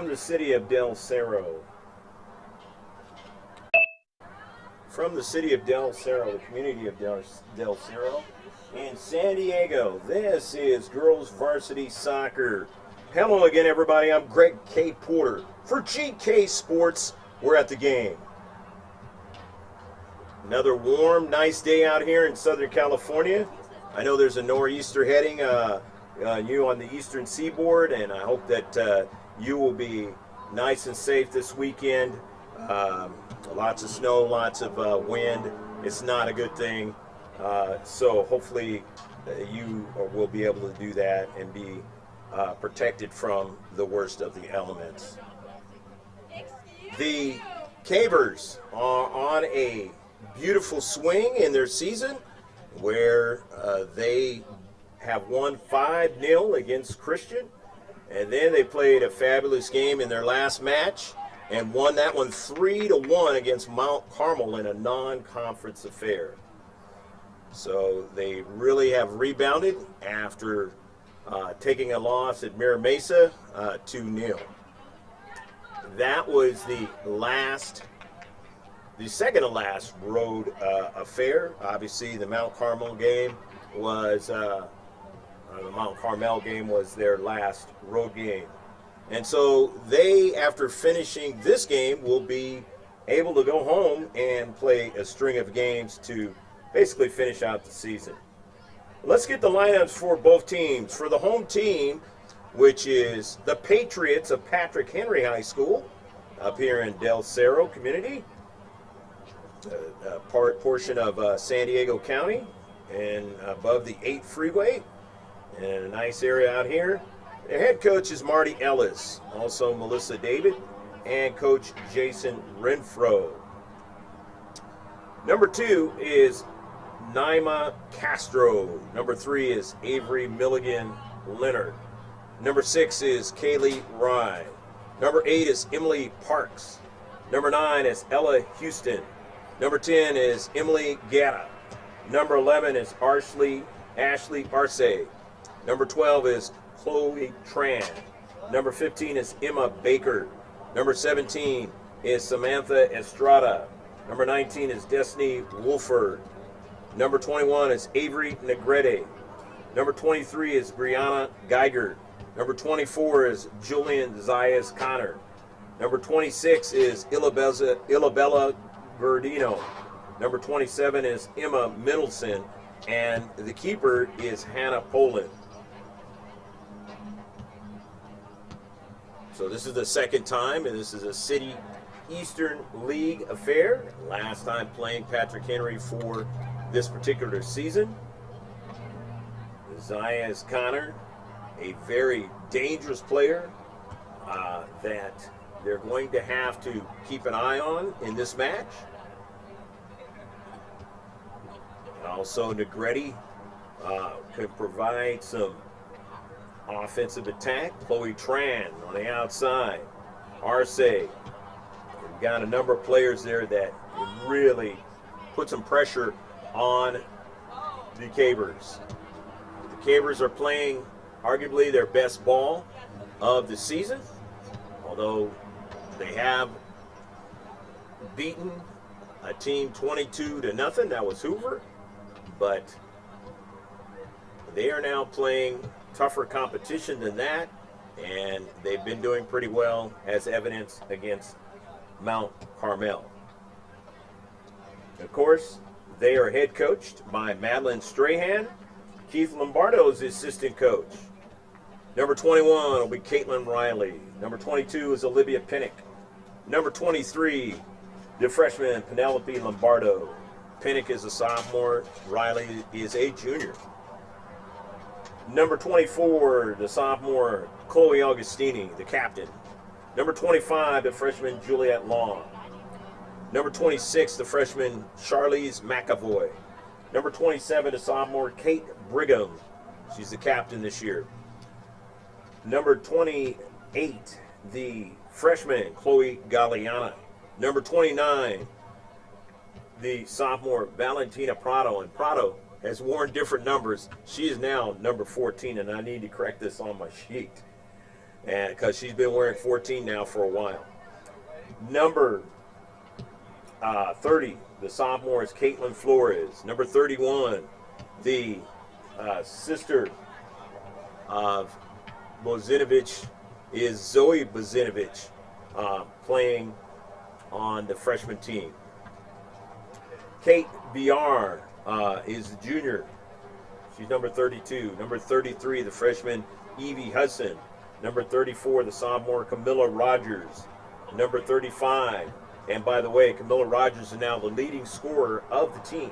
from the city of Del Cerro. From the city of Del Cerro, the community of Del Cerro in San Diego, this is girls varsity soccer. Hello again, everybody. I'm Greg K. Porter for GK Sports. We're at the game. Another warm, nice day out here in Southern California. I know there's a nor'easter heading you on the eastern seaboard, and I hope that you will be nice and safe this weekend. Lots of snow, lots of wind. It's not a good thing. So hopefully you will be able to do that and be protected from the worst of the elements. The Cavers are on a beautiful swing in their season where they have won 5-0 against Christian, and then they played a fabulous game in their last match and won that one 3-1 against Mount Carmel in a non-conference affair. So they really have rebounded after taking a loss at Mira Mesa 2-0. That was the second to last road affair. Obviously, the Mount Carmel game was their last road game. And so they, after finishing this game, will be able to go home and play a string of games to basically finish out the season. Let's get the lineups for both teams. For the home team, which is the Patriots of Patrick Henry High School up here in Del Cerro community, portion of San Diego County and above the 8 freeway, and a nice area out here. Their head coach is Marty Ellis, also Melissa David, and Coach Jason Renfro. Number 2 is Naima Castro. Number 3 is Avery Milligan Leonard. Number 6 is Kaylee Rye. Number 8 is Emily Parks. Number 9 is Ella Houston. Number 10 is Emily Guerra. Number 11 is Ashley Arce. Number 12 is Chloe Tran. Number 15 is Emma Baker. Number 17 is Samantha Estrada. Number 19 is Destiny Wolford. Number 21 is Avery Negrete. Number 23 is Brianna Geiger. Number 24 is Julian Zayas Connor. Number 26 is Ilabella Verdino. Number 27 is Emma Middleton, and the keeper is Hannah Poland. So this is the second time, and this is a City Eastern League affair. Last time playing Patrick Henry for this particular season. Zayas Connor, a very dangerous player that they're going to have to keep an eye on in this match. Also, Negrete could provide some offensive attack. Chloe Tran on the outside. Arce. We've got a number of players there that really put some pressure on the Cavers. The Cavers are playing arguably their best ball of the season, although they have beaten a team 22-0. That was Hoover, but they are now playing tougher competition than that, and they've been doing pretty well, as evidenced against Mount Carmel. Of course, they are head coached by Madeline Strahan. Keith Lombardo is the assistant coach. Number 21 will be Caitlin Riley. Number 22 is Olivia Pinnock. Number 23, the freshman Penelope Lombardo. Pinnock is a sophomore. Riley is a junior. Number 24, the sophomore Chloe Augustini, the captain. Number 25, the freshman Juliet Long. Number 26, the freshman Charlize McAvoy. Number 27, the sophomore Kate Brigham. She's the captain this year. Number 28, the freshman Chloe Galliana. Number 29, the sophomore Valentina Prado. And Prado has worn different numbers. She is now number 14, and I need to correct this on my sheet. and because she's been wearing 14 now for a while. Number 30, the sophomore is Caitlin Flores. Number 31, the sister of Bozinovich is Zoe Bozinovich, playing on the freshman team. Kate BR is the junior. She's number 32. Number 33, the freshman Evie Hudson. Number 34, the sophomore Camilla Rogers. Number 35, and by the way, Camilla Rogers is now the leading scorer of the team.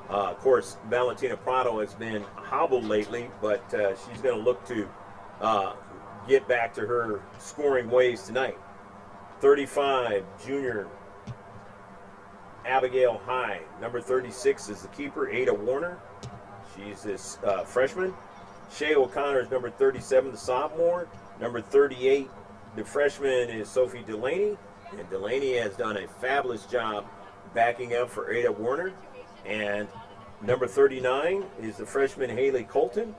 Of course, Valentina Prado has been hobbled lately, but she's going to look to get back to her scoring ways tonight. 35, junior Abigail Hyde. Number 36 is the keeper, Ada Warner. She's this freshman. Shay O'Connor is number 37, the sophomore. Number 38, the freshman, is Sophie Delaney. And Delaney has done a fabulous job backing up for Ada Warner. And number 39 is the freshman Haley Colton.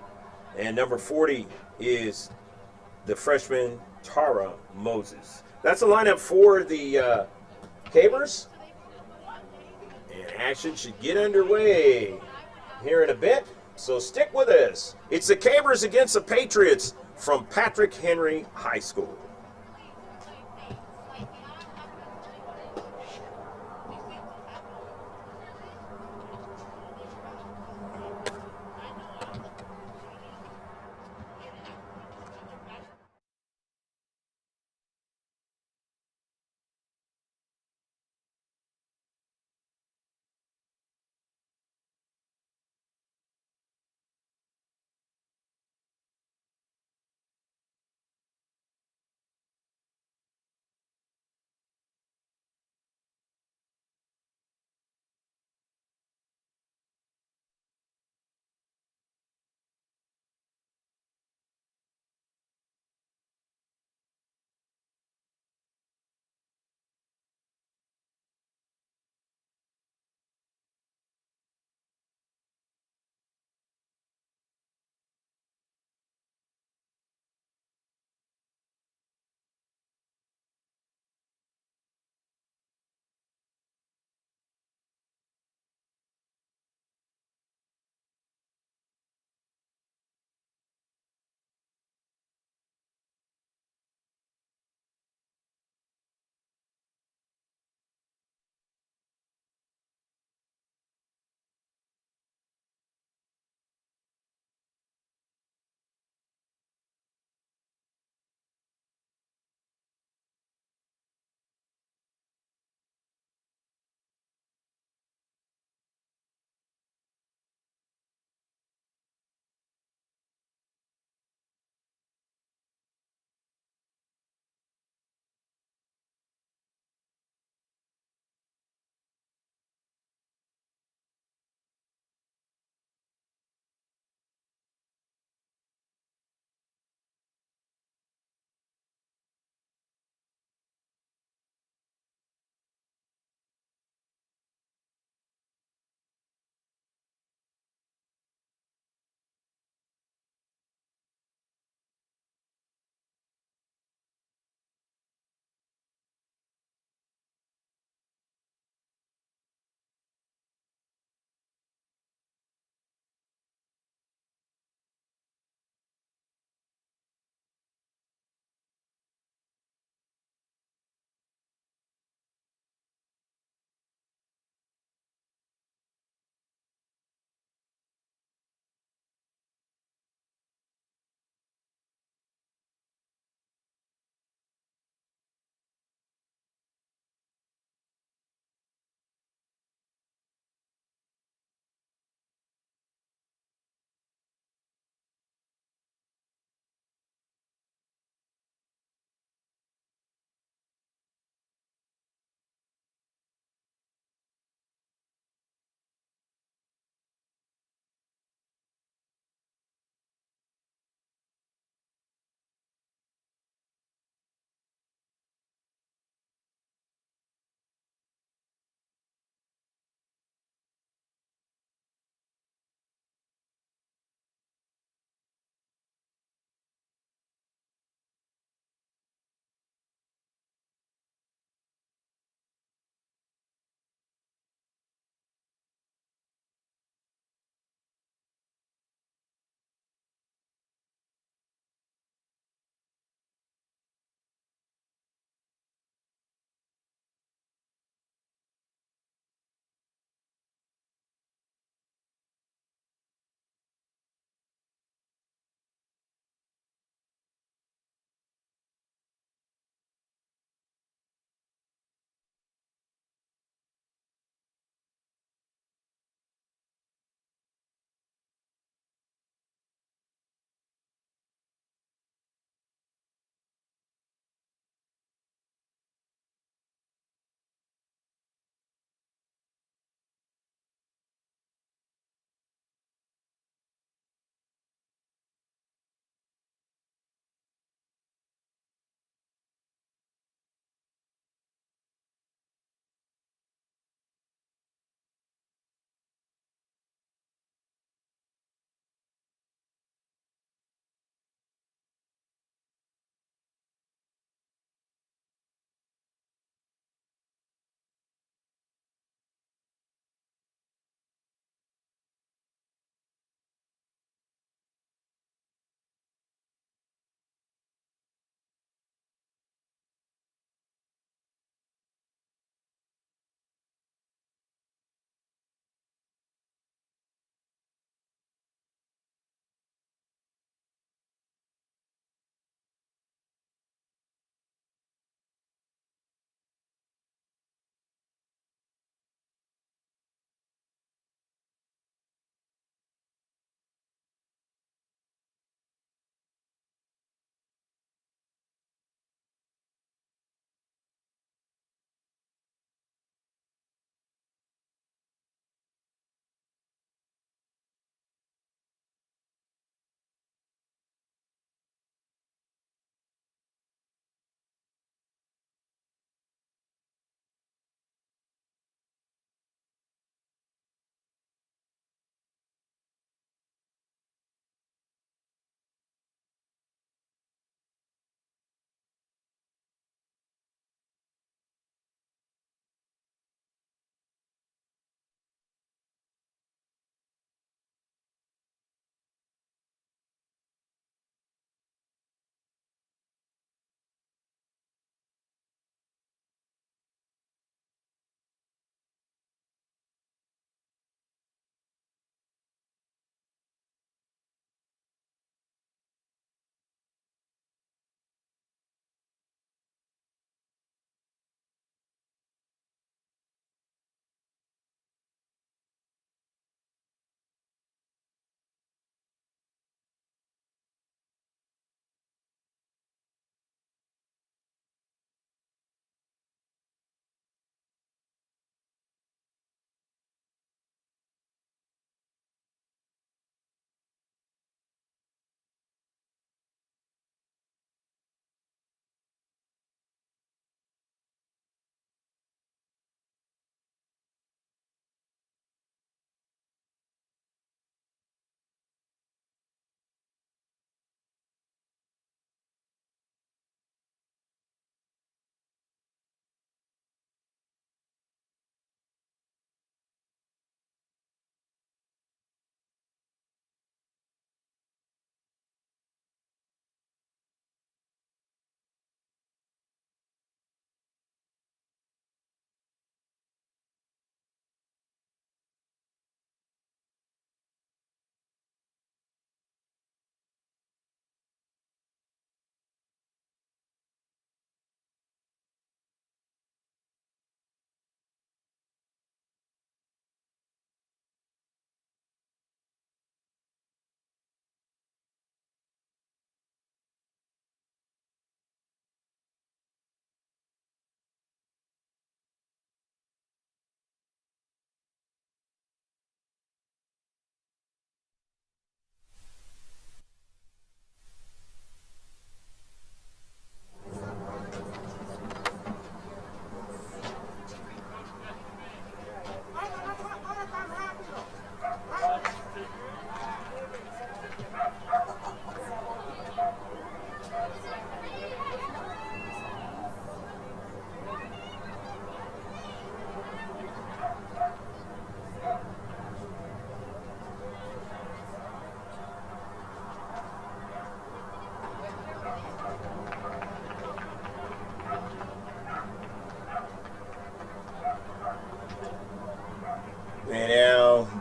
And number 40 is the freshman Tara Moses. That's the lineup for the Cabers. And action should get underway here in a bit. So stick with us. It's the Cabers against the Patriots from Patrick Henry High School.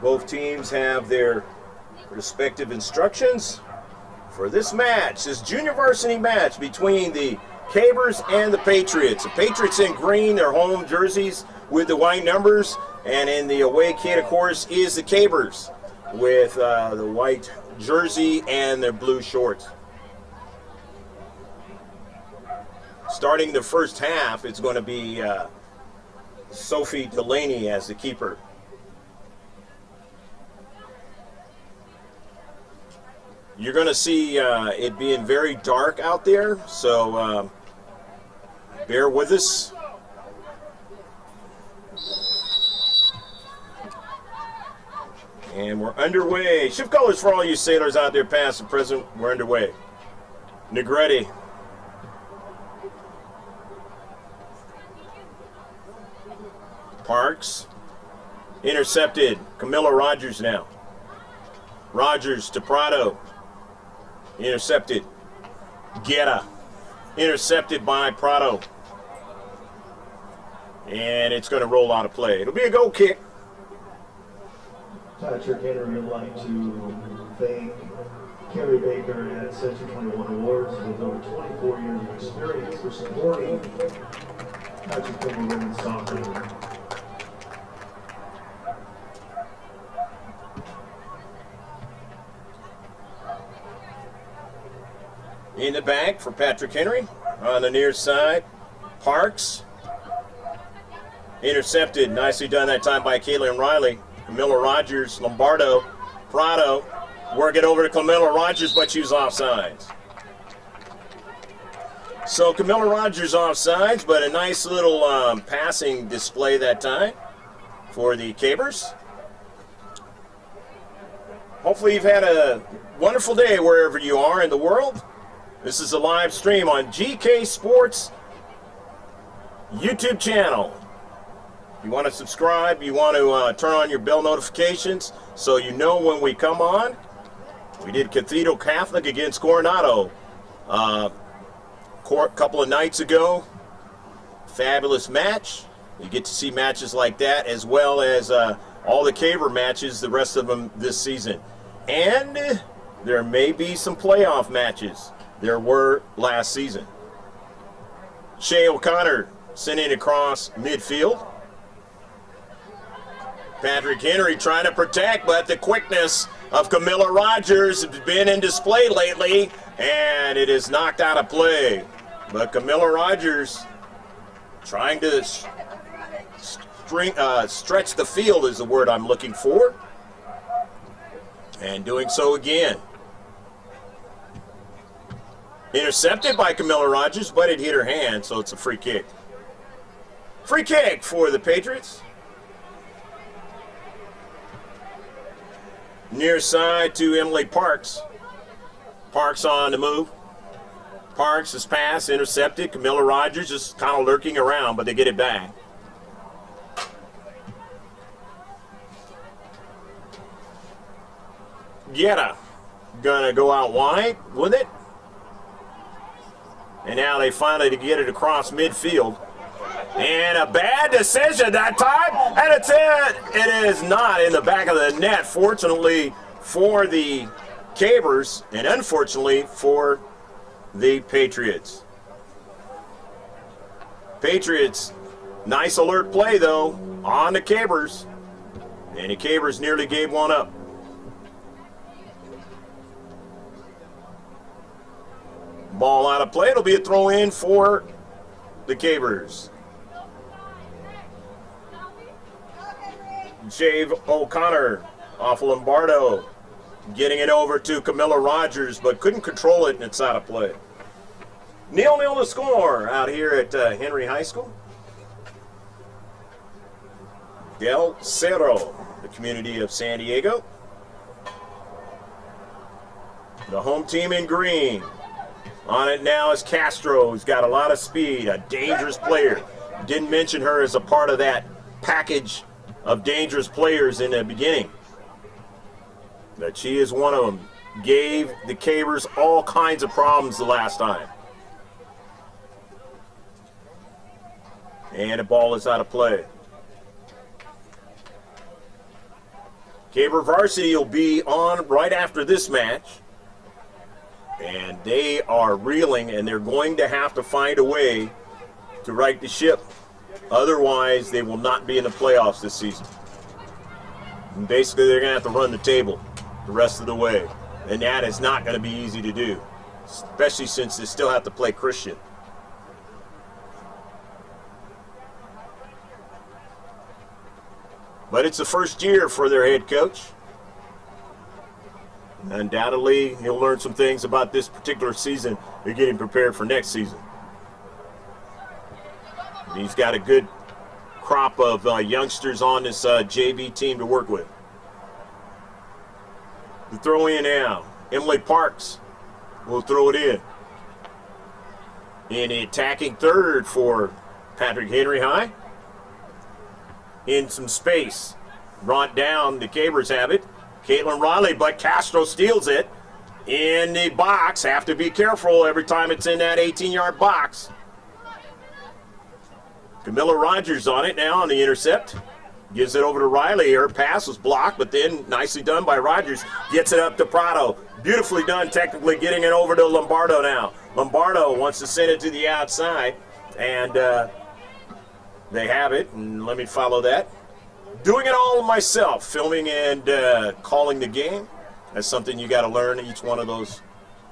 Both teams have their respective instructions for this match, this junior varsity match between the Cabers and the Patriots. The Patriots in green, their home jerseys with the white numbers, and in the away kit, of course, is the Cabers with the white jersey and their blue shorts. Starting the first half, it's going to be Sophie Delaney as the keeper. You're going to see it being very dark out there, so bear with us. And we're underway. Shift colors for all you sailors out there, past and present. We're underway. Negretti. Parks. Intercepted. Camilla Rogers now. Rogers to Prado. Intercepted. Guerra. Intercepted by Prado. And it's going to roll out of play. It'll be a goal kick. Patrick Henry would like to thank Kerry Baker at Century 21 Awards with over 24 years of experience for supporting Patrick Henry women's soccer. In the back for Patrick Henry. On the near side, Parks. Intercepted. Nicely done that time by Caitlin Riley. Camilla Rogers, Lombardo, Prado. Work it over to Camilla Rogers, but she was offsides. So Camilla Rogers offsides, but a nice little passing display that time for the Cabers. Hopefully you've had a wonderful day wherever you are in the world. This is a live stream on GK Sports YouTube channel. You want to subscribe, you want to turn on your bell notifications so you know when we come on. We did Cathedral Catholic against Coronado a couple of nights ago. Fabulous match. You get to see matches like that as well as all the Caber matches, the rest of them this season. And there may be some playoff matches. There were last season. Shea O'Connor sending across midfield. Patrick Henry trying to protect, but the quickness of Camilla Rogers has been in display lately, and it is knocked out of play. But Camilla Rogers trying to stretch the field is the word I'm looking for, and doing so again. Intercepted by Camilla Rogers, but it hit her hand, so it's a free kick. Free kick for the Patriots. Near side to Emily Parks. Parks on the move. Parks is passed, intercepted. Camilla Rogers just kind of lurking around, but they get it back. Guerra gonna go out wide with it. And now they finally get it across midfield. And a bad decision that time, and it's in. It is not in the back of the net, fortunately for the Cabers, and unfortunately for the Patriots. Patriots, nice alert play though, on the Cabers, and the Cabers nearly gave one up. Ball out of play, it'll be a throw in for the Cabers. Shave O'Connor off Lombardo, getting it over to Camilla Rogers, but couldn't control it, and it's out of play. 0-0 to score out here at Henry High School. Del Cerro, the community of San Diego. The home team in green. On it now is Castro, who's got a lot of speed, a dangerous player. Didn't mention her as a part of that package of dangerous players in the beginning. But she is one of them. Gave the Cabers all kinds of problems the last time. And the ball is out of play. Caber Varsity will be on right after this match. And they are reeling, and they're going to have to find a way to right the ship. Otherwise, they will not be in the playoffs this season. And basically, they're going to have to run the table the rest of the way. And that is not going to be easy to do, especially since they still have to play Christian. But it's the first year for their head coach. Undoubtedly, he'll learn some things about this particular season to get him prepared for next season. And he's got a good crop of youngsters on this JV team to work with. The throw in now. Emily Parks will throw it in. In the attacking third for Patrick Henry High. In some space. Brought down, the Cabers have it. Caitlin Riley, but Castro steals it in the box. Have to be careful every time it's in that 18-yard box. Camilla Rogers on it now on the intercept. Gives it over to Riley. Her pass was blocked, but then nicely done by Rogers. Gets it up to Prado. Beautifully done technically getting it over to Lombardo now. Lombardo wants to send it to the outside, and they have it. And let me follow that. Doing it all myself, filming and calling the game. That's something you got to learn, each one of those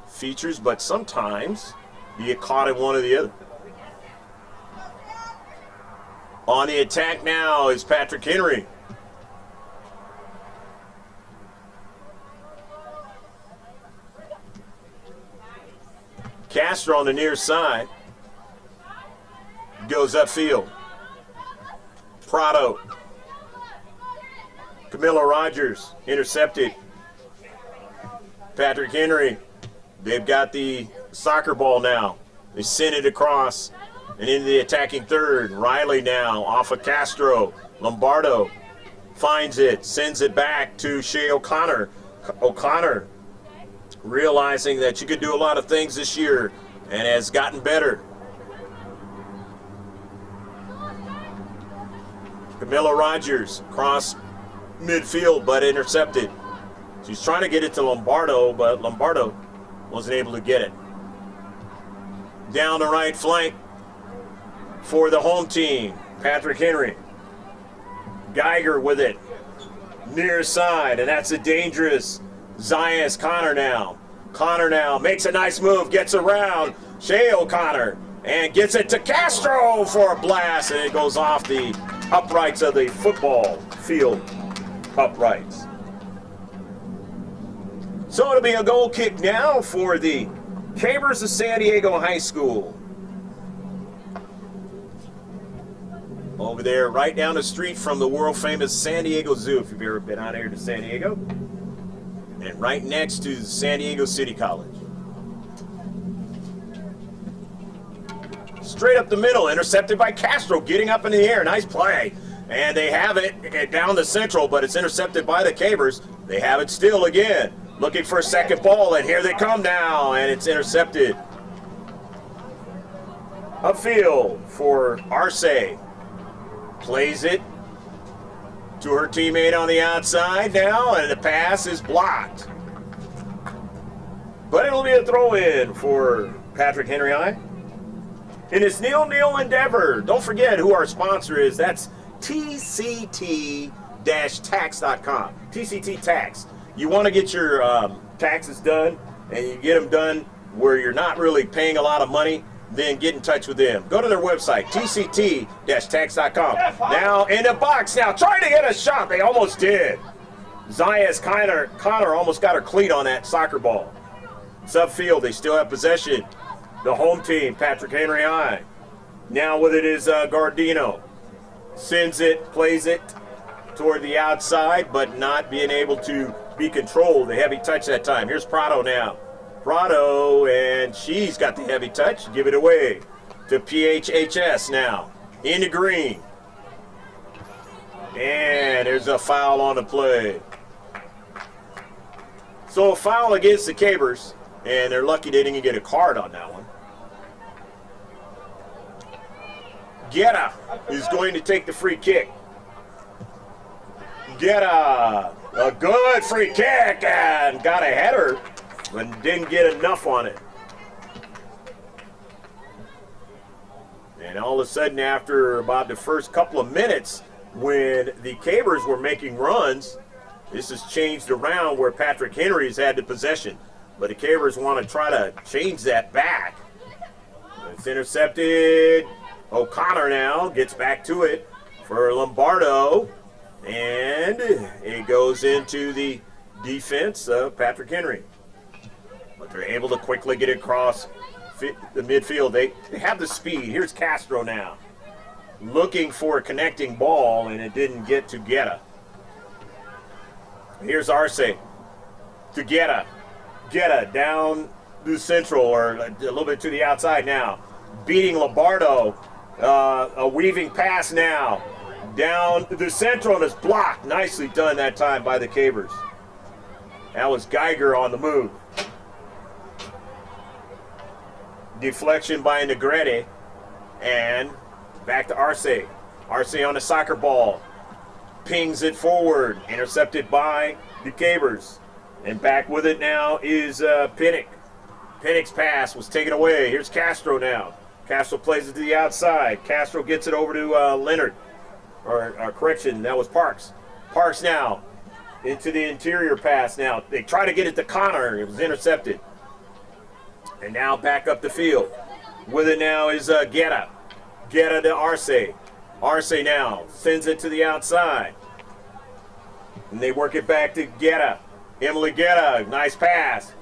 features, but sometimes you get caught in one or the other. On the attack now is Patrick Henry. Castro on the near side. Goes upfield. Prado. Camilla Rogers intercepted. Patrick Henry. They've got the soccer ball now. They send it across and into the attacking third. Riley now off of Castro. Lombardo finds it, sends it back to Shea O'Connor. O'Connor realizing that you could do a lot of things this year and has gotten better. Camilla Rogers cross midfield but intercepted. She's trying to get it to Lombardo, but Lombardo wasn't able to get it. Down the right flank for the home team, Patrick Henry. Geiger with it. Near side, and that's a dangerous Zias Connor now. Connor now makes a nice move, gets around Shea O'Connor, and gets it to Castro for a blast, and it goes off the uprights of the football field uprights. So it'll be a goal kick now for the Cabers of San Diego High School. Over there, right down the street from the world-famous San Diego Zoo, if you've ever been out here to San Diego. And right next to San Diego City College. Straight up the middle, intercepted by Castro, getting up in the air. Nice play. And they have it down the central, but it's intercepted by the Cabers. They have it still again. Looking for a second ball, and here they come now, and it's intercepted. Upfield for Arce. Plays it to her teammate on the outside now, and the pass is blocked. But it'll be a throw-in for Patrick Henry High. In this nil-nil endeavor, don't forget who our sponsor is. That's TCT-tax.com. TCT Tax. You want to get your taxes done, and you get them done where you're not really paying a lot of money, then get in touch with them. Go to their website, tct-tax.com. Now in the box now, trying to get a shot. They almost did. Zias Connor almost got her cleat on that soccer ball. It's upfield. They still have possession. The home team, Patrick Henry High. Now with it is Gardino. Sends it, plays it toward the outside, but not being able to be controlled. The heavy touch that time. Here's Prado now. Prado, and she's got the heavy touch. Give it away to PHHS now. In the green. And there's a foul on the play. So a foul against the Cabers, and they're lucky they didn't get a card on that one. Guetta is going to take the free kick. Guetta A good free kick and got a header, but didn't get enough on it. And all of a sudden, after about the first couple of minutes, when the Cabers were making runs, this has changed around where Patrick Henry's had the possession. But the Cabers want to try to change that back. It's intercepted. O'Connor now gets back to it for Lombardo. And it goes into the defense of Patrick Henry. But they're able to quickly get it across the midfield. They have the speed. Here's Castro now, looking for a connecting ball, and it didn't get to Guetta. Here's Arce to Guetta. Guetta down the central, or a little bit to the outside now. Beating Lombardo. A weaving pass now. Down the central, and it's blocked. Nicely done that time by the Cabers. That was Geiger on the move. Deflection by Negrete. And back to Arce. Arce on the soccer ball. Pings it forward. Intercepted by the Cabers. And back with it now is Pinnock. Pinnock's pass was taken away. Here's Castro now. Castro plays it to the outside. Castro gets it over to Leonard. Or correction, that was Parks. Parks now into the interior pass now. They try to get it to Connor. It was intercepted. And now back up the field. With it now is Guetta. Guetta to Arce. Arce now sends it to the outside. And they work it back to Guetta. Emily Guetta, nice pass.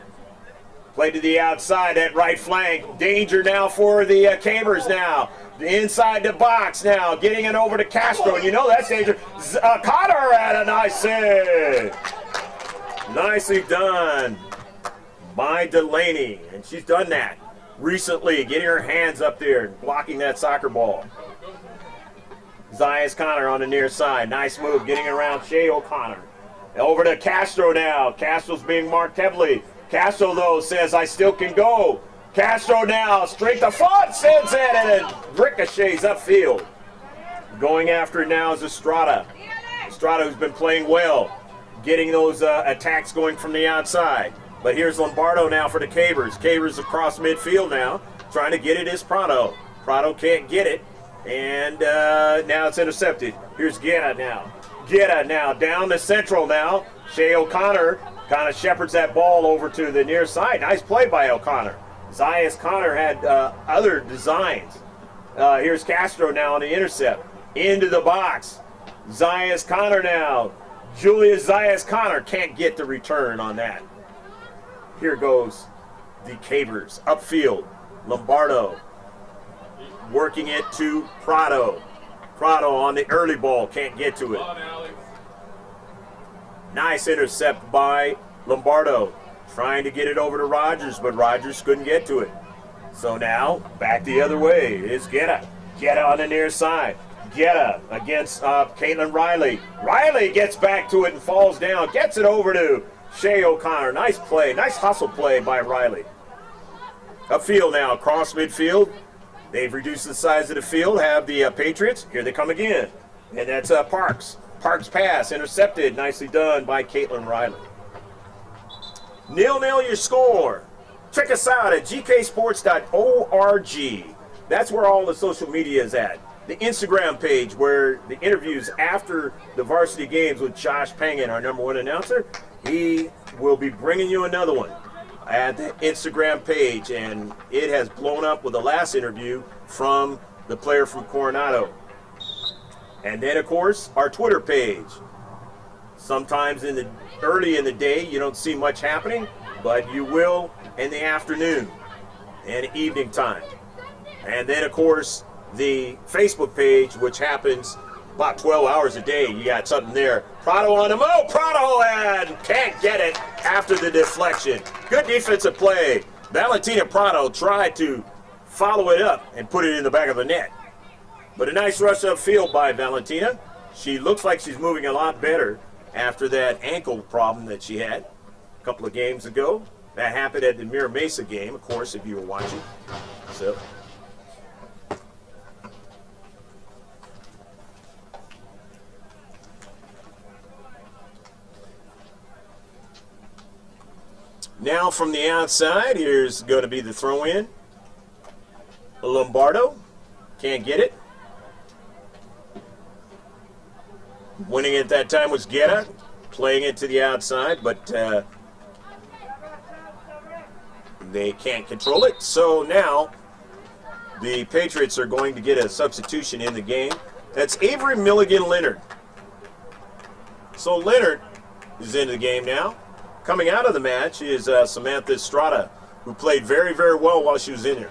Play to the outside, that right flank. Danger now for the Cabers now. Inside the box now, getting it over to Castro. You know that's danger. Connor had a nice save. Nicely done by Delaney. And she's done that recently, getting her hands up there and blocking that soccer ball. Zias Connor on the near side. Nice move, getting around Shea O'Connor. Over to Castro now. Castro's being marked heavily. Castro, though, says, I still can go. Castro now, straight to front, sends it, and it ricochets upfield. Going after it now is Estrada. Estrada, who's been playing well, getting those attacks going from the outside. But here's Lombardo now for the Cabers. Cabers across midfield now, trying to get it is Prado. Prado can't get it, and now it's intercepted. Here's Guetta now. Guetta now, down the central now. Shea O'Connor kind of shepherds that ball over to the near side. Nice play by O'Connor. Zias Connor had other designs. Here's Castro now on the intercept. Into the box. Zias Connor now. Julius Zias Connor can't get the return on that. Here goes the Cabers. Upfield. Lombardo working it to Prado. Prado on the early ball. Can't get to it. Nice intercept by Lombardo. Trying to get it over to Rogers, but Rogers couldn't get to it. So now, back the other way is Guetta. Guetta on the near side. Guetta against Caitlin Riley. Riley gets back to it and falls down. Gets it over to Shea O'Connor. Nice play. Nice hustle play by Riley. Upfield now, across midfield. They've reduced the size of the field, have the Patriots. Here they come again. And that's Parks. Parks pass, intercepted. Nicely done by Caitlin Riley. 0-0 your score. Check us out at gksports.org. That's where all the social media is at. The Instagram page where the interviews after the varsity games with Josh Pangan, our #1 announcer, he will be bringing you another one at the Instagram page, and it has blown up with the last interview from the player from Coronado. And then, of course, our Twitter page. Sometimes early in the day, you don't see much happening, but you will in the afternoon and evening time. And then, of course, the Facebook page, which happens about 12 hours a day. You got something there. Prado on him. Oh, Prado, and can't get it after the deflection. Good defensive play. Valentina Prado tried to follow it up and put it in the back of the net. But a nice rush upfield by Valentina. She looks like she's moving a lot better after that ankle problem that she had a couple of games ago. That happened at the Mira Mesa game, of course, if you were watching. So, Now from the outside, here's going to be the throw-in. Lombardo can't get it. Winning it that time was Guerra, playing it to the outside, but they can't control it. So now the Patriots are going to get a substitution in the game. That's Avery Milligan-Leonard. So Leonard is in the game now. Coming out of the match is Samantha Estrada, who played very, very well while she was in there.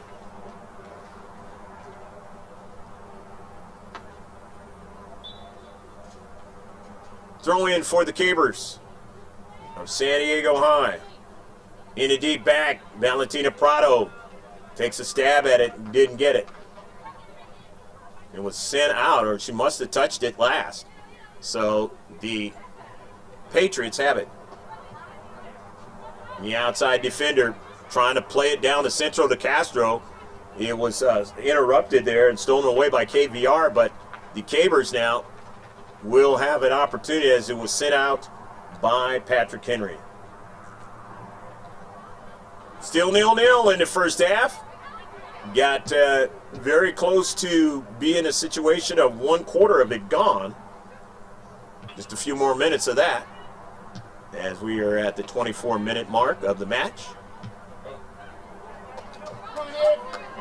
Throw in for the Cabers of San Diego High. In a deep back, Valentina Prado takes a stab at it and didn't get it. It was sent out, or she must have touched it last. So the Patriots have it. The outside defender trying to play it down the central to Castro. It was interrupted there and stolen away by KVR, but the Cabers now will have an opportunity as it was sent out by Patrick Henry. Still 0-0 in the first half. Got very close to being a situation of 1/4 of it gone. Just a few more minutes of that as we are at the 24-minute mark of the match.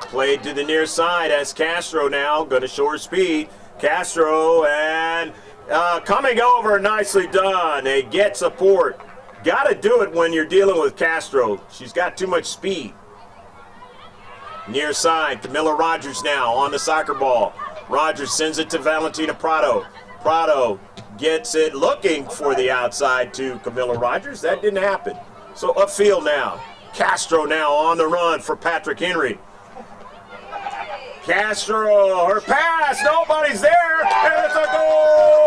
Played to the near side as Castro now going to show her speed. Castro and coming over, nicely done. They get support. Got to do it when you're dealing with Castro. She's got too much speed. Near side, Camilla Rogers now on the soccer ball. Rogers sends it to Valentina Prado. Prado gets it looking for the outside to Camilla Rogers. That didn't happen. So upfield now. Castro now on the run for Patrick Henry. Castro, her pass, nobody's there, and it's a goal!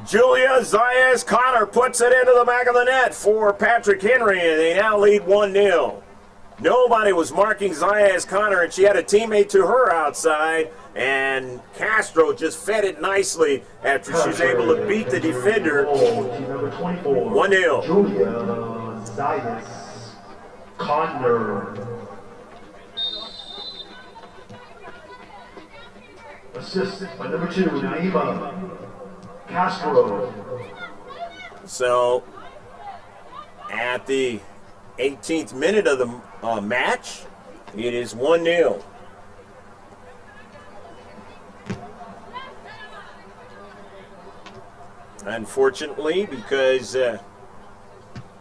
Julia Zayas-Connor puts it into the back of the net for Patrick Henry, and they now lead 1-0. Nobody was marking Zayas-Connor, and she had a teammate to her outside, and Castro just fed it nicely after she was able to beat the defender. 1-0. Julia Zayas-Connor. Assist by number 2, Naima Castro. So, at the 18th minute of the match, it is 1-0. Unfortunately, because you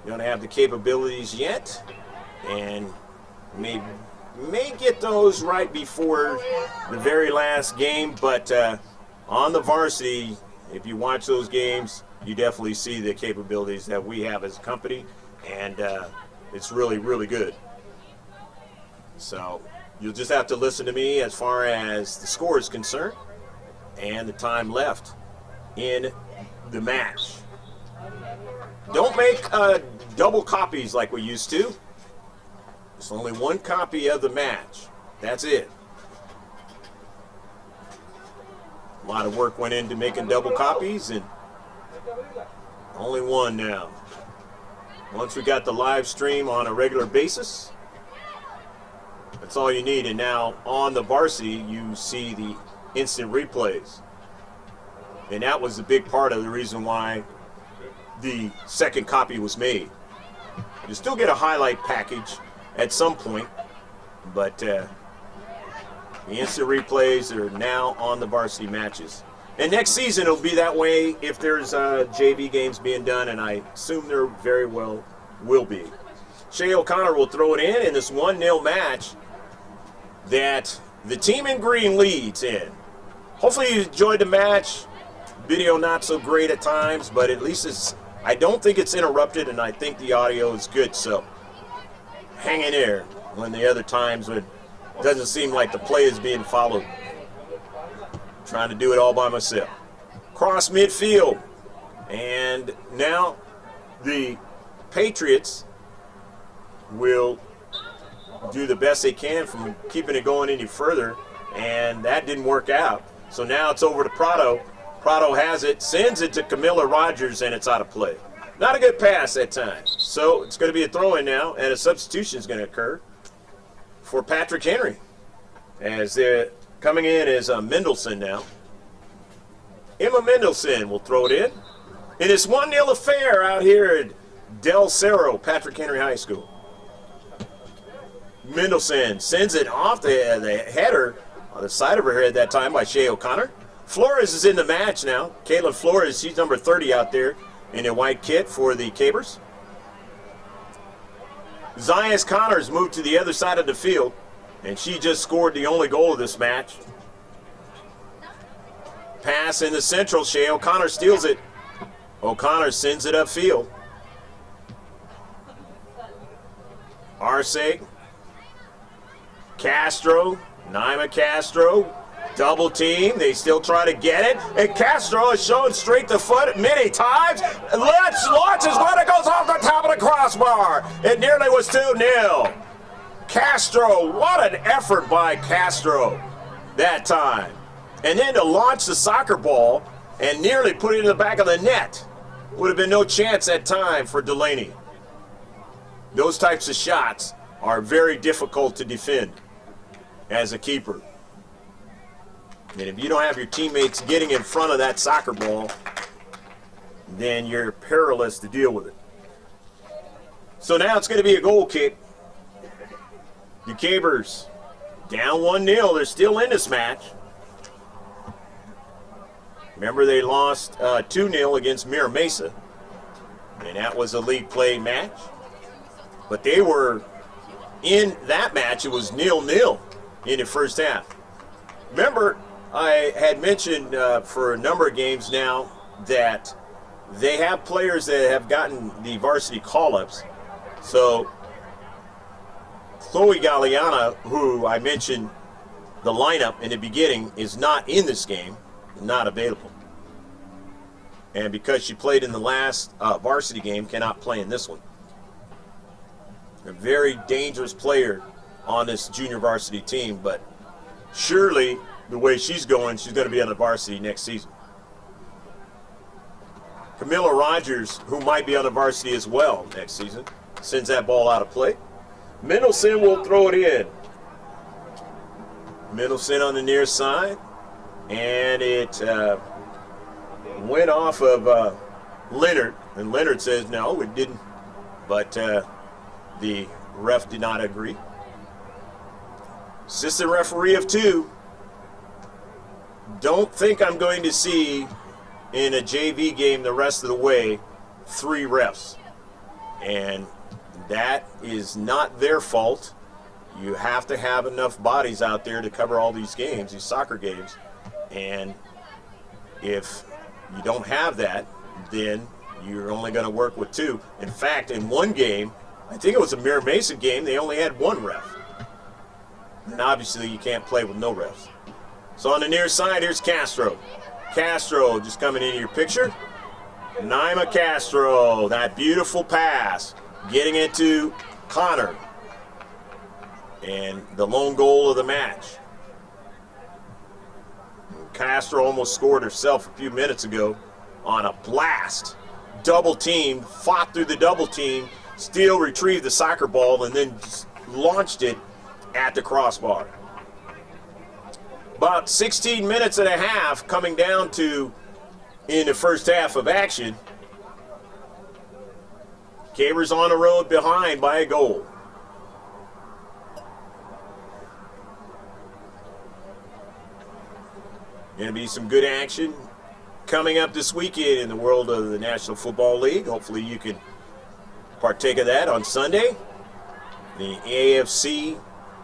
don't have the capabilities yet, and may get those right before the very last game, but on the varsity, if you watch those games, you definitely see the capabilities that we have as a company, and it's really, really good. So you'll just have to listen to me as far as the score is concerned and the time left in the match. Don't make double copies like we used to. There's only one copy of the match. That's it. A lot of work went into making double copies, and only one now. Once we got the live stream on a regular basis, that's all you need. And now on the varsity, you see the instant replays. And that was a big part of the reason why the second copy was made. You still get a highlight package at some point, but the instant replays are now on the varsity matches. And next season it'll be that way if there's JV games being done, and I assume there very well will be. Shay O'Connor will throw it in this 1-0 match that the team in green leads in. Hopefully you enjoyed the match. Video not so great at times, but at least I don't think it's interrupted, and I think the audio is good, so hang in there when the other times when it doesn't seem like the play is being followed. Trying to do it all by myself. Cross midfield, and now the Patriots will do the best they can from keeping it going any further and that didn't work out. So now it's over to Prado. Prado has it, sends it to Camilla Rogers, and it's out of play. Not a good pass that time. So it's going to be a throw-in now, and a substitution is going to occur for Patrick Henry. As they're coming in is Mendelson now. Emma Mendelson will throw it in. And it's 1-0 affair out here at Del Cerro, Patrick Henry High School. Mendelson sends it off the header on the side of her head that time by Shea O'Connor. Flores is in the match now. Caitlin Flores, she's number 30 out there in a white kit for the Cabers. Zias Connors moved to the other side of the field, and she just scored the only goal of this match. Pass in the central. Shea O'Connor steals it. O'Connor sends it upfield. Arce. Castro. Naima Castro. Double team. They still try to get it. And Castro is showing straight to foot many times. Launches when it goes off the top of the crossbar. It nearly was 2-0. Castro, what an effort by Castro that time. And then to launch the soccer ball and nearly put it in the back of the net. Would have been no chance that time for Delaney. Those types of shots are very difficult to defend as a keeper. And if you don't have your teammates getting in front of that soccer ball, then you're perilous to deal with it. So now it's going to be a goal kick. The Cabers down 1-0. They're still in this match. Remember, they lost 2-0 against Mira Mesa, and that was a league play match. But they were in that match. It was 0-0 in the first half. Remember, I had mentioned for a number of games now that they have players that have gotten the varsity call-ups. So Chloe Galeana, who I mentioned the lineup in the beginning, is not in this game. Not available. And because she played in the last varsity game, cannot play in this one. A very dangerous player on this junior varsity team, but surely the way she's going to be on the varsity next season. Camilla Rogers, who might be on the varsity as well next season, sends that ball out of play. Mendelson will throw it in. Mendelson on the near side. And it went off of Leonard, and Leonard says, no, it didn't. But the ref did not agree. Assistant referee of 2. Don't think I'm going to see in a JV game the rest of the way 3 refs. And that is not their fault. You have to have enough bodies out there to cover all these games, these soccer games. And if you don't have that, then you're only going to work with 2. In fact, in one game, I think it was a Mira Mesa game, they only had 1 ref. And obviously you can't play with no refs. So on the near side, here's Castro. Castro just coming into your picture. Naima Castro, that beautiful pass, getting it to Connor. And the lone goal of the match. Castro almost scored herself a few minutes ago on a blast. Double team, fought through the double team, still retrieved the soccer ball, and then just launched it at the crossbar. About 16 minutes and a half coming down to in the first half of action. Cabers on the road behind by a goal. Going to be some good action coming up this weekend in the world of the National Football League. Hopefully you can partake of that on Sunday. The AFC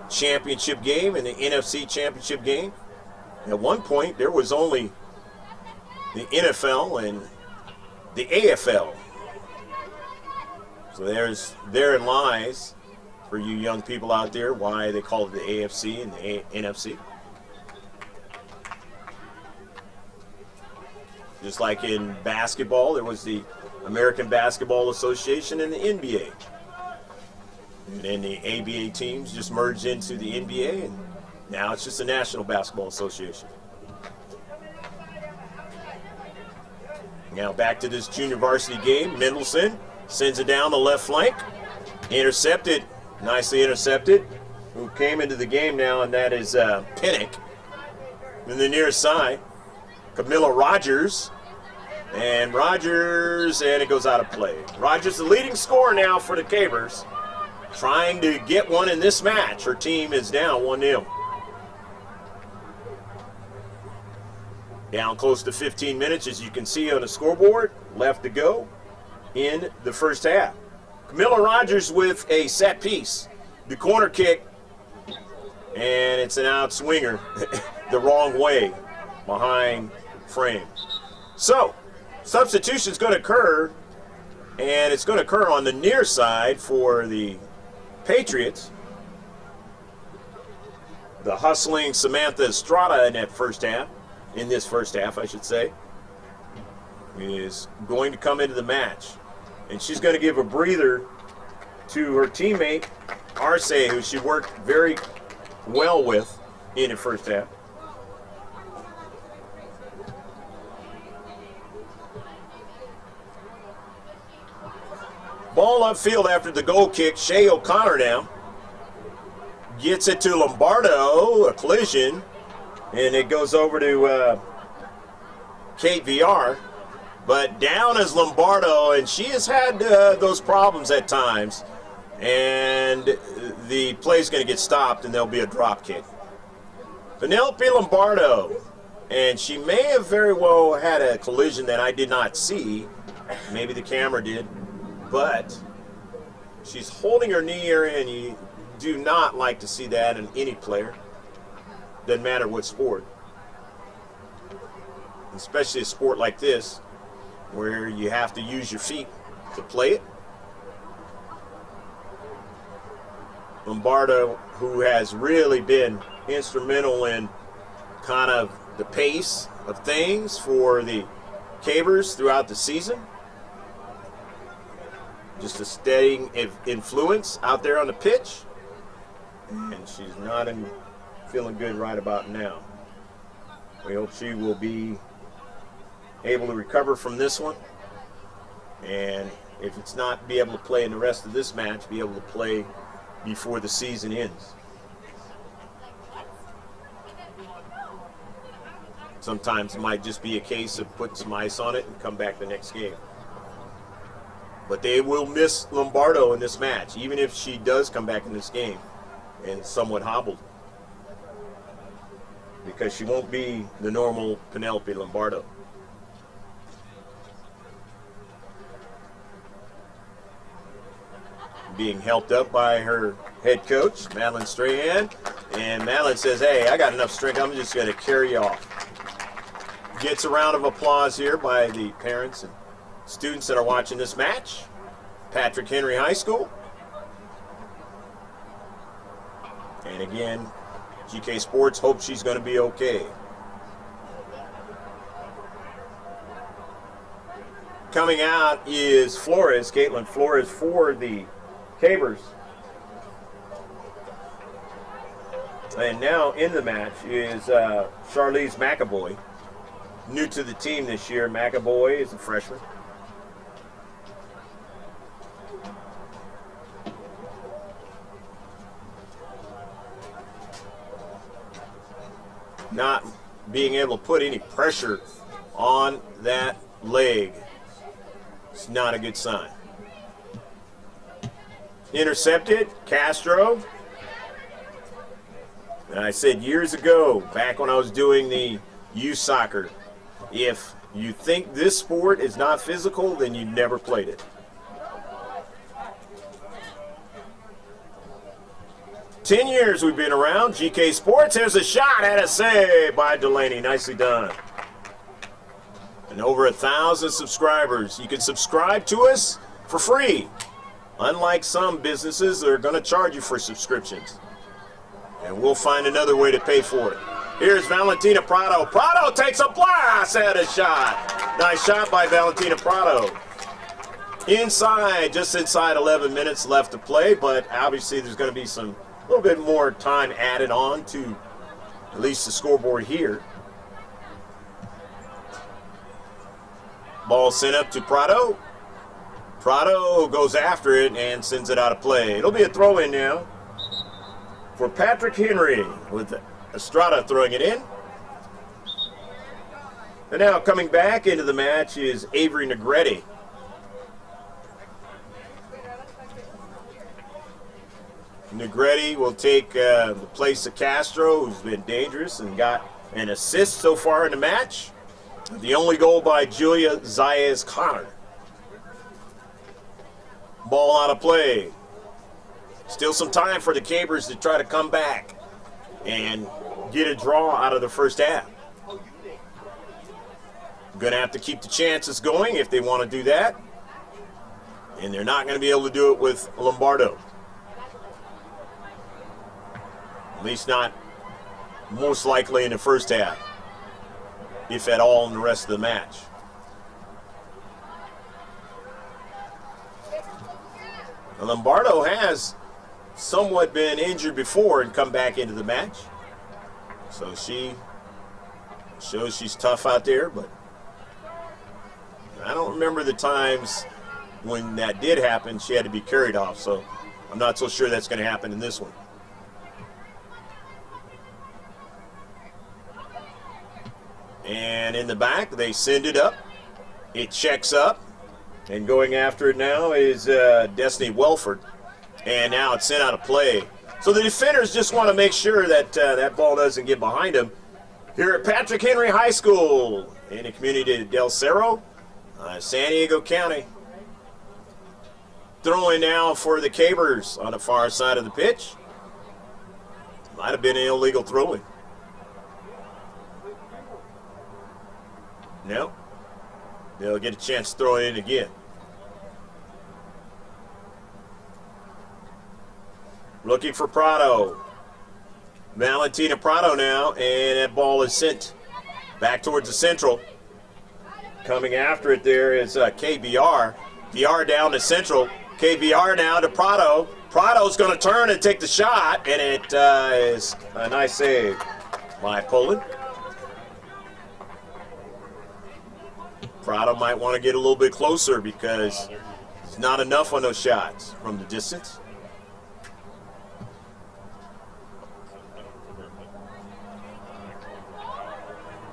championship game and the NFC championship game. At one point, there was only the NFL and the AFL. So therein lies, for you young people out there, why they call it the AFC and the NFC. Just like in basketball, there was the American Basketball Association and the NBA. And then the ABA teams just merged into the NBA, and Now it's just the National Basketball Association. Now back to this junior varsity game. Mendelson sends it down the left flank. Intercepted, nicely intercepted. Who came into the game now, and that is Pinnock. In the near side, Camilla Rogers. And it goes out of play. Rogers, the leading scorer now for the Cabers, trying to get one in this match. Her team is down 1-0. Down close to 15 minutes, as you can see on the scoreboard, left to go in the first half. Camilla Rogers with a set piece. The corner kick, and it's an out swinger the wrong way behind frame. So, substitution is going to occur, and it's going to occur on the near side for the Patriots. The hustling Samantha Estrada in this first half, I should say, is going to come into the match. And she's going to give a breather to her teammate, Arce, who she worked very well with in the first half. Ball upfield after the goal kick. Shea O'Connor now gets it to Lombardo, a collision, and it goes over to Kate VR. But down is Lombardo, and she has had those problems at times. And the play's going to get stopped, and there'll be a drop kick. Penelope Lombardo, and she may have very well had a collision that I did not see. Maybe the camera did. But she's holding her knee area, and you do not like to see that in any player. Doesn't matter what sport. Especially a sport like this, where you have to use your feet to play it. Lombardo, who has really been instrumental in kind of the pace of things for the Cabers throughout the season. Just a steady influence out there on the pitch. And she's not feeling good right about now. We hope she will be able to recover from this one. And if it's not be able to play in the rest of this match, be able to play before the season ends. Sometimes it might just be a case of putting some ice on it and come back the next game. But they will miss Lombardo in this match, even if she does come back in this game and somewhat hobbled. Because she won't be the normal Penelope Lombardo. Being helped up by her head coach, Madeline Strahan. And Madeline says, hey, I got enough strength, I'm just going to carry you off. Gets a round of applause here by the parents and students that are watching this match. Patrick Henry High School. And again, GK Sports hopes she's going to be okay. Coming out is Flores, Caitlin Flores for the Cabers. And now in the match is Charlize McAvoy. New to the team this year. McAvoy is a freshman. Not being able to put any pressure on that leg. It's not a good sign. Intercepted, Castro. And I said years ago, back when I was doing the youth soccer, if you think this sport is not physical, then you've never played it. 10 years we've been around. GK Sports, there's a shot and a save by Delaney. Nicely done. And over 1,000 subscribers. You can subscribe to us for free. Unlike some businesses that are going to charge you for subscriptions. And we'll find another way to pay for it. Here's Valentina Prado. Prado takes a blast at a shot. Nice shot by Valentina Prado. Inside, just inside 11 minutes left to play, but obviously there's going to be a little bit more time added on to at least the scoreboard here. Ball sent up to Prado. Prado goes after it and sends it out of play. It'll be a throw-in now for Patrick Henry with Estrada throwing it in. And now coming back into the match is Avery Negretti. Negretti will take the place of Castro, who's been dangerous and got an assist so far in the match. The only goal by Julia Zayas-Connor. Ball out of play. Still some time for the Cabers to try to come back and get a draw out of the first half. Going to have to keep the chances going if they want to do that. And they're not going to be able to do it with Lombardo. At least not most likely in the first half, if at all in the rest of the match. Now, Lombardo has somewhat been injured before and come back into the match. So she shows she's tough out there, but I don't remember the times when that did happen, she had to be carried off. So I'm not so sure that's going to happen in this one. And in the back, they send it up. It checks up. And going after it now is Destiny Welford. And now it's sent out of play. So the defenders just want to make sure that that ball doesn't get behind them. Here at Patrick Henry High School in the community of Del Cerro, San Diego County. Throwing now for the Cabers on the far side of the pitch. Might have been an illegal throw-in. No. They'll get a chance to throw it in again. Looking for Prado. Valentina Prado now, and that ball is sent back towards the central. Coming after it there is KBR. VR down to central. KBR now to Prado. Prado's going to turn and take the shot, and it is a nice save by Poland. Prado might want to get a little bit closer because it's not enough on those shots from the distance.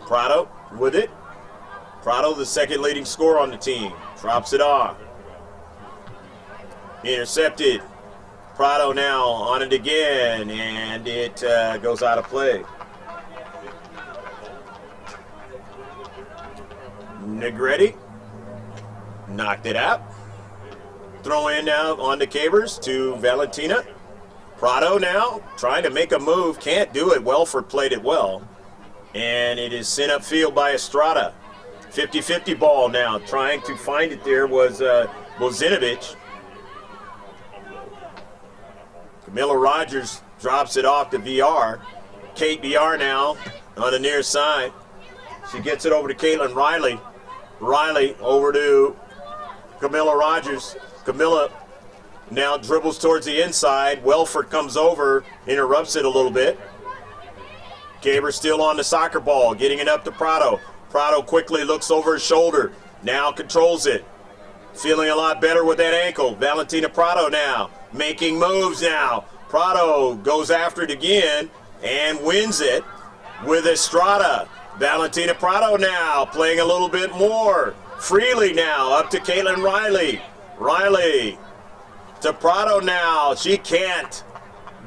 Prado with it. Prado, the second leading scorer on the team, drops it off. Intercepted. Prado now on it again, and it goes out of play. Negretti knocked it out. Throw in now on the Cabers to Valentina. Prado now trying to make a move, can't do it. Welford played it well. And it is sent upfield by Estrada. 50-50 ball now. Trying to find it there was Bozinovic. Camilla Rogers drops it off to VR. Kate BR now on the near side. She gets it over to Caitlin Riley. Riley over to Camilla Rogers. Camilla now dribbles towards the inside. Welford comes over, interrupts it a little bit. Gaber still on the soccer ball, getting it up to Prado. Prado quickly looks over his shoulder, now controls it. Feeling a lot better with that ankle. Valentina Prado now, making moves now. Prado goes after it again and wins it with Estrada. Valentina Prado now playing a little bit more freely now, up to Caitlin Riley. Riley to Prado now. She can't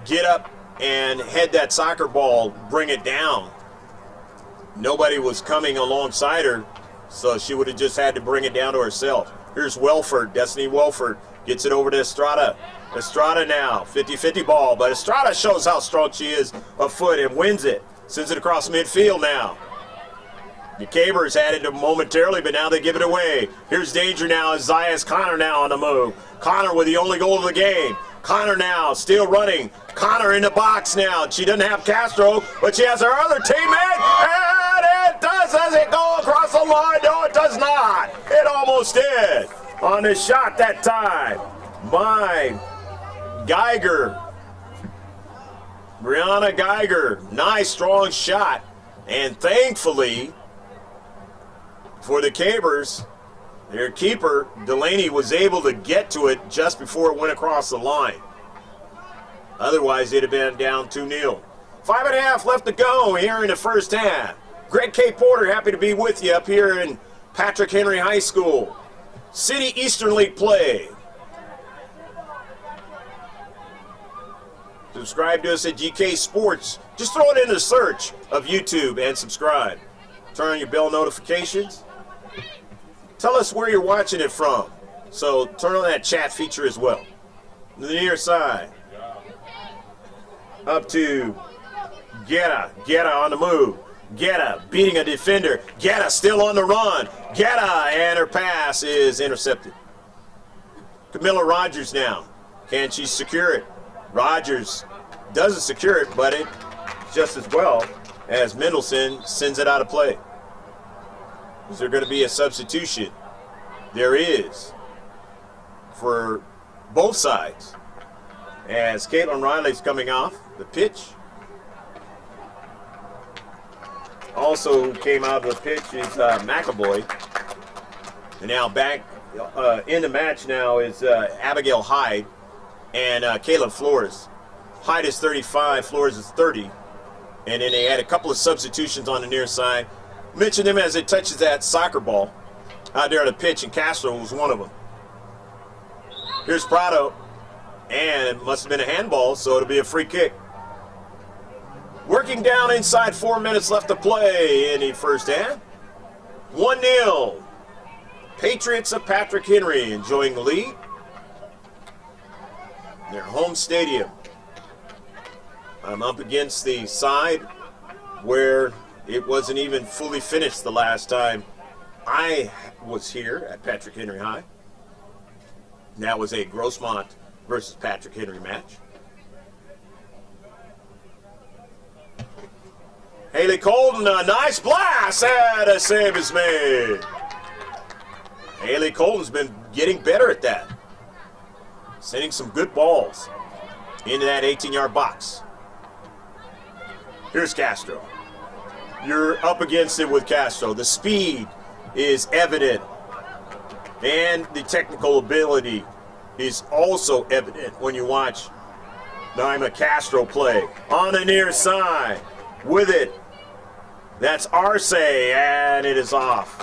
get up and head that soccer ball, bring it down. Nobody was coming alongside her, so she would have just had to bring it down to herself. Here's Welford, Destiny Welford, gets it over to Estrada. Estrada now, 50-50 ball, but Estrada shows how strong she is afoot and wins it. Sends it across midfield now. The Cabers had it momentarily, but now they give it away. Here's danger now as Zayas-Connor now on the move. Connor with the only goal of the game. Connor now still running. Connor in the box now. She doesn't have Castro, but she has her other teammate. And it does it go across the line? No, it does not. It almost did on the shot that time by Geiger. Brianna Geiger, nice strong shot. And thankfully for the Cabers, their keeper, Delaney, was able to get to it just before it went across the line. Otherwise, they'd have been down 2-0. 5.5 left to go here in the first half. Greg K. Porter, happy to be with you up here in Patrick Henry High School. City Eastern League play. Subscribe to us at GK Sports. Just throw it in the search of YouTube and subscribe. Turn on your bell notifications. Tell us where you're watching it from. So turn on that chat feature as well. To the near side. Up to Guetta. Guetta on the move. Guetta beating a defender. Guetta still on the run. Guetta, and her pass is intercepted. Camilla Rogers now. Can she secure it? Rogers doesn't secure it, but it just as well as Mendelson sends it out of play. Is there going to be a substitution? There is for both sides. As Caitlin Riley's coming off the pitch. Also came out of the pitch is McAvoy. And now back in the match now is Abigail Hyde and Kayla Flores. Hyde is 35, Flores is 30. And then they had a couple of substitutions on the near side. Mention them as it touches that soccer ball out there on the pitch, and Castro was one of them. Here's Prado. And it must have been a handball, so it'll be a free kick. Working down inside, 4 minutes left to play in the first half. 1-0. Patriots of Patrick Henry enjoying the lead. Their home stadium. I'm up against the side where it wasn't even fully finished the last time I was here at Patrick Henry High. That was a Grossmont versus Patrick Henry match. Haley Colton, a nice blast, and a save is made. Haley Colton's been getting better at that. Sending some good balls into that 18-yard box. Here's Castro. You're up against it with Castro. The speed is evident, and the technical ability is also evident when you watch Naima Castro play. On the near side, with it, that's Arce, and it is off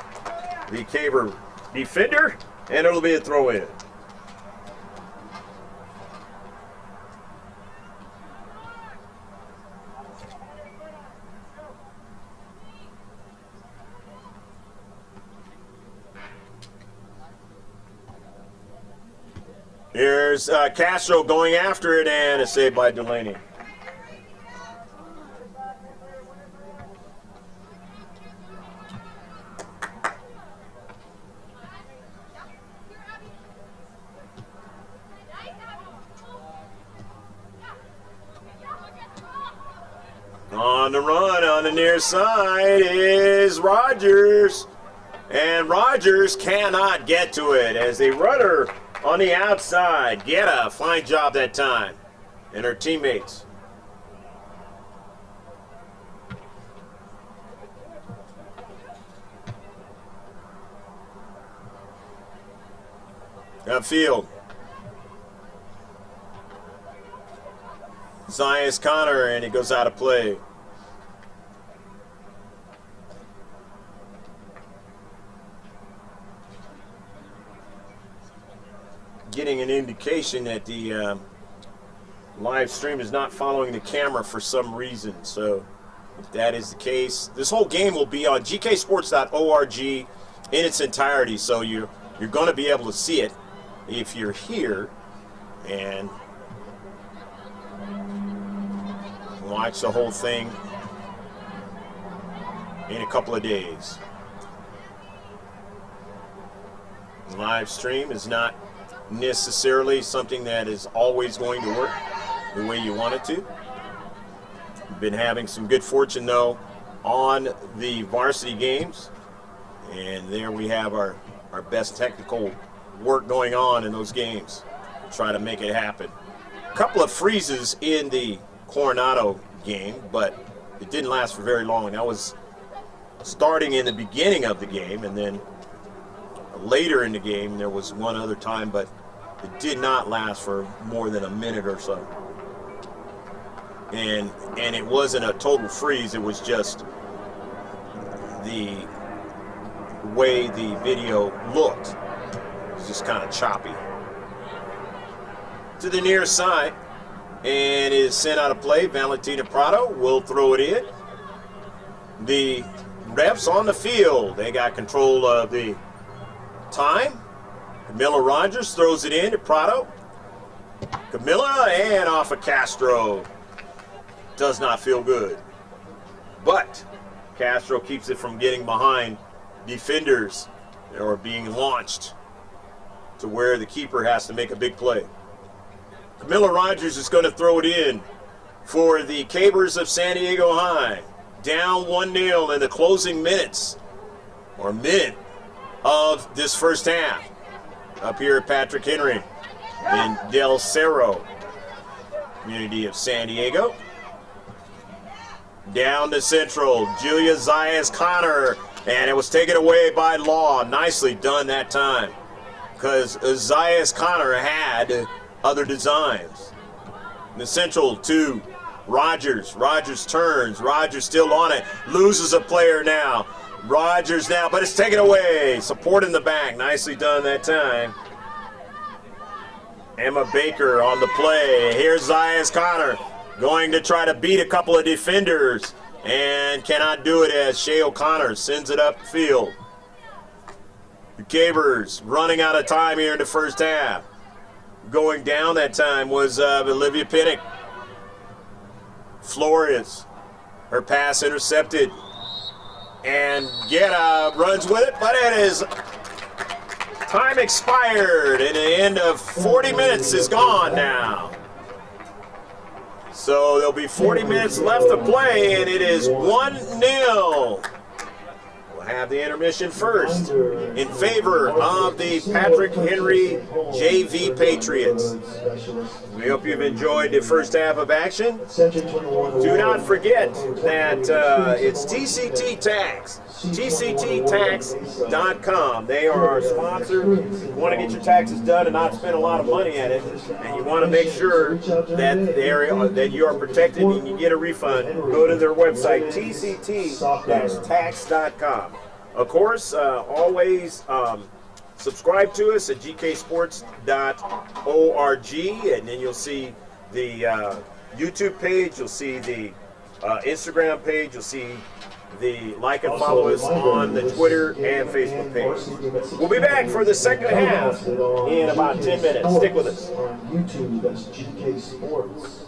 the Caber defender, and it'll be a throw-in. Here's Castro going after it, and a save by Delaney. On the run, on the near side is Rogers. And Rogers cannot get to it as a runner on the outside. Get a fine job that time. And her teammates. Upfield. Zias Connor, and he goes out of play. Getting an indication that the live stream is not following the camera for some reason. So if that is the case, this whole game will be on gksports.org in its entirety. So you're going to be able to see it if you're here and watch the whole thing in a couple of days. Live stream is not necessarily something that is always going to work the way you want it to. We've been having some good fortune though on the varsity games, and there we have our best technical work going on in those games to try to make it happen. A couple of freezes in the Coronado game, but it didn't last for very long. That was starting in the beginning of the game, and then later in the game there was one other time, but it did not last for more than a minute or so. And it wasn't a total freeze, it was just the way the video looked. It was just kind of choppy. To the near side, and is sent out of play. Valentina Prado will throw it in. The refs on the field, they got control of the time. Camilla Rogers throws it in to Prado. Camilla, and off of Castro. Does not feel good. But Castro keeps it from getting behind defenders or being launched to where the keeper has to make a big play. Camilla Rogers is going to throw it in for the Cabers of San Diego High. Down 1-0 in the closing minutes, or minute, of this first half. Up here at Patrick Henry in Del Cerro, community of San Diego. Down to Central, Julia Zayas-Connor, and it was taken away by Law. Nicely done that time, because Zayas-Connor had other designs. The Central to Rogers. Rogers turns. Rogers still on it. Loses a player now. Rogers now, but it's taken away. Support in the back. Nicely done that time. Emma Baker on the play. Here's Zayas-Connor going to try to beat a couple of defenders and cannot do it as Shea O'Connor sends it up the field. The Cabers running out of time here in the first half. Going down that time was Olivia Pinnock. Flores, her pass intercepted. And Guerra runs with it, but it is time expired, and the end of 40 minutes is gone now. So there'll be 40 minutes left to play, and it is 1-0. We'll have the intermission first in favor of the Patrick Henry JV Patriots. We hope you've enjoyed the first half of action. Do not forget that it's TCT Tax, TCTTax.com. They are our sponsor. You want to get your taxes done and not spend a lot of money at it, and you want to make sure that you are protected and you get a refund, go to their website, TCT-tax.com. Of course, always subscribe to us at gksports.org, and then you'll see the YouTube page, you'll see the Instagram page, you'll see the like and follow us on the Twitter and Facebook page. We'll be back for the second half in about 10 minutes. Stick with us. On YouTube, that's GK Sports.